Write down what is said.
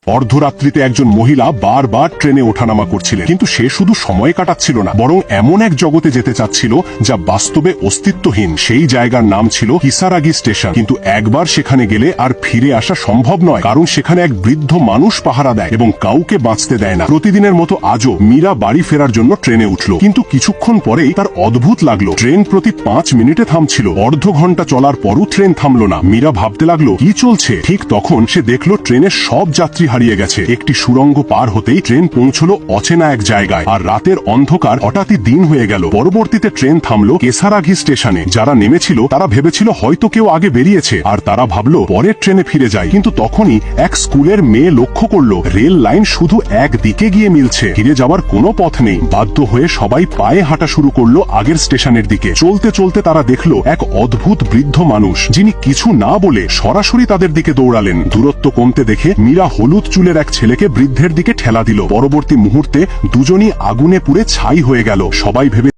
অর্ধরাত্রিতে একজন মহিলা বারবার ট্রেনে ওঠানামা করছিলেন, কিন্তু সে শুধু সময় কাটাচ্ছিল না, বরং এমন এক জগতে যেতে চাচ্ছিল যা বাস্তবে অস্তিত্বহীন। সেই জায়গার নাম ছিল কিসারাগি স্টেশন। কিন্তু একবার সেখানে গেলে আর ফিরে আসা সম্ভব নয়, কারণ সেখানে এক বৃদ্ধ মানুষ পাহারা দেয় এবং কাউকে বাঁচতে দেয় না। প্রতিদিনের মতো আজও মীরা বাড়ি ফেরার জন্য ট্রেনে উঠল, কিন্তু কিছুক্ষণ পরেই তার অদ্ভুত লাগলো। ট্রেন প্রতি 5 মিনিটে থামছিল। অর্ধ ঘন্টা চলার পরও ট্রেন থামলো না। মীরা ভাবতে লাগলো কি চলছে। ঠিক তখন সে দেখলো ট্রেনের সব যাত্রী হারিয়ে গেছে। একটি সুড়ঙ্গ পার হতেই ট্রেন পৌঁছলো অচেনা এক জায়গায়, আর রাতের অন্ধকার হঠাৎই দিন হয়ে গেল। পরবর্তীতে ট্রেন থামলো কিসারাগি স্টেশনে। যারা নেমেছিল তারা ভেবেছিল হয়তো কেউ আগে বেরিয়েছে, আর তারা ভাবলো পরের ট্রেনে ফিরে যায়। কিন্তু তখনই এক স্কুলের মেয়ে লক্ষ্য করলো রেল লাইন শুধু একদিকে গিয়ে মিলছে, ফিরে যাওয়ার কোনো পথ নেই। বাধ্য হয়ে সবাই পায়ে হাঁটা শুরু করলো আগের স্টেশনের দিকে। চলতে চলতে তারা দেখলো এক অদ্ভুত বৃদ্ধ মানুষ, যিনি কিছু না বলে সরাসরি তাদের দিকে দৌড়ালেন। দূরত্ব কমতে দেখে মীরা হলুদ চুলের এক ছেলেকে বৃদ্ধের দিকে ঠেলা দিল। পরবর্তী মুহূর্তে দুজনই আগুনে পুড়ে ছাই হয়ে গেল। সবাই ভেবে